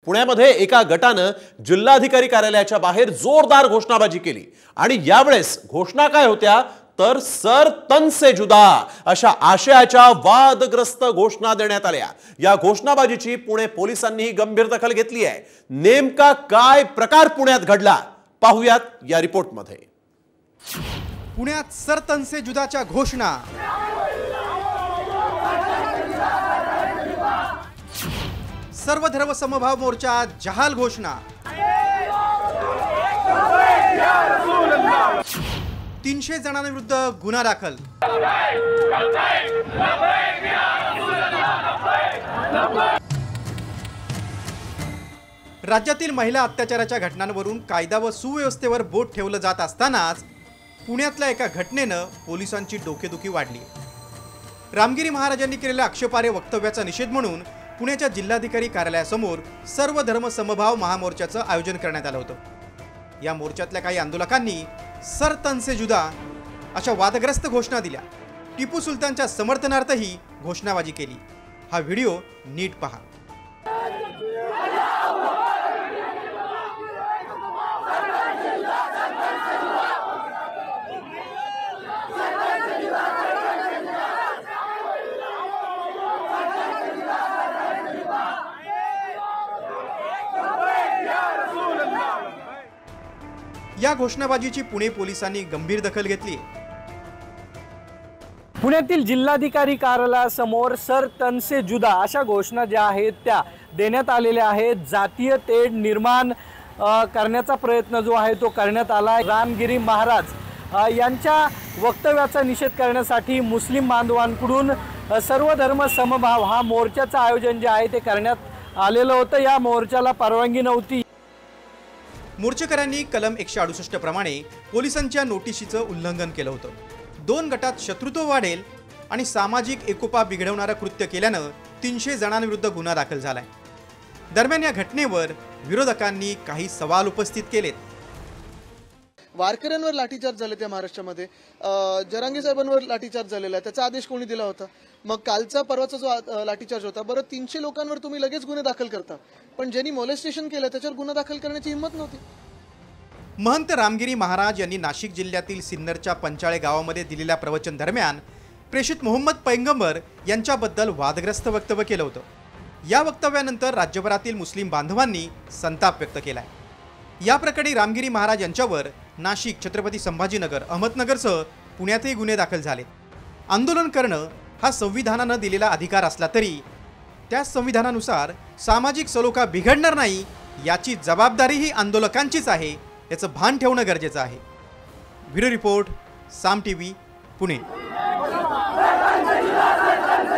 पुण्यामध्ये एका गटानं जिल्हाधिकारी कार्यालयाच्या बाहेर जोरदार घोषणाबाजी केली आणि यावेळेस घोषणा काय होत्या तर सर तन से जुदा अशा आशयाच्या वादग्रस्त घोषणा देण्यात आल्या। या घोषणाबाजीची पुणे पोलिसांनी गंभीर दखल घेतली आहे। नेमका काय प्रकार पुण्यात घडला पाहूयात या रिपोर्टमध्ये। पुण्यात सर तन से जुदाच्या घोषणा, सर्वधर्म समभाव मोर्चा जहाल घोषणा, 300 जणांविरुद्ध गुन्हा दाखल, राज्यातील महिला अत्याचाराच्या घटनांवरून कायदा व सुव्यवस्थेवर बोट ठेवलं जात असतानाच पुण्यातल्या एका घटनेनं पोलिसांची डोकेदुखी वाढली। रामगिरी महाराजांनी केलेल्या आक्षेपार्ह वक्तव्याचा निषेध म्हणून पुण्याच्या जिल्हाधिकारी कार्यालयासमोर सर्व धर्म समभाव महामोर्चाचं आयोजन करण्यात आलं होतं। या मोर्चातल्या काही आंदोलकांनी सर तन से जुदा अशा वादग्रस्त घोषणा दिल्या। टिपू सुलतानच्या समर्थनार्थही घोषणाबाजी केली। हा व्हिडिओ नीट पहा। या घोषणाबाजीची पुणे पोलिसांनी गंभीर दखल घेतली। पुण्यातील जिल्हाधिकारी कार्यालयासमोर सर तन से जुदा अशा घोषणा ज्या आहेत त्या देण्यात आलेल्या आहेत। जातीय तेढ निर्माण करण्याचा प्रयत्न जो आहे तो करण्यात आला। रामगिरी महाराज यांच्या वक्तव्याचा निषेध करण्यासाठी मुस्लिम बांधवांकडून सर्व धर्म समभाव हा मोर्चाचं आयोजन जे आहे ते करण्यात आलेलं होतं। या मोर्चाला परवानगी नव्हती। मोर्चेकऱ्यांनी कलम 168 प्रमाणे पोलिसांच्या नोटिशीचं उल्लंघन केलं होतं। 2 गटात शत्रुत्व वाढेल आणि सामाजिक एकोपा बिघडवणारं कृत्य केल्यानं 300 जणांविरुद्ध गुन्हा दाखल झालाय। दरम्यान या घटनेवर विरोधकांनी काही सवाल उपस्थित केलेत। वारकऱ्यांवर लाठीचार्ज झाले त्या महाराष्ट्रामध्ये, जरांगे साहेबांवर लाठीचार्ज झालेला आहे, त्याचा आदेश कोणी दिला होता? मग कालचा परवाचा जो लाठीचार्ज होता, बरं 300 लोकांवर तुम्ही लगेच गुन्हे दाखल करता, पण ज्यांनी मोलेस्टेशन केलं त्याच्यावर गुन्हा दाखल करण्याची हिंमत नव्हती। महंत रामगिरी महाराज यांनी नाशिक जिल्ह्यातील सिन्नरच्या पंचाळे गावामध्ये दिलेल्या प्रवचन दरम्यान प्रेषित मोहम्मद पैगंबर यांच्याबद्दल वादग्रस्त वक्तव्य केलं होतं। या वक्तव्यानंतर राज्यभरातील मुस्लिम बांधवांनी संताप व्यक्त केलाय। या प्रकरणी रामगिरी महाराज यांच्यावर नाशिक, छत्रपती संभाजीनगर, अहमदनगरसह पुण्यातही गुन्हे दाखल झालेत। आंदोलन करणं हा संविधानानं दिलेला अधिकार असला तरी त्या संविधानानुसार सामाजिक सलोखा बिघडणार नाही याची जबाबदारीही आंदोलकांचीच आहे, याचं भान ठेवणं गरजेचं आहे। ब्युरो रिपोर्ट, साम टीव्ही, पुणे।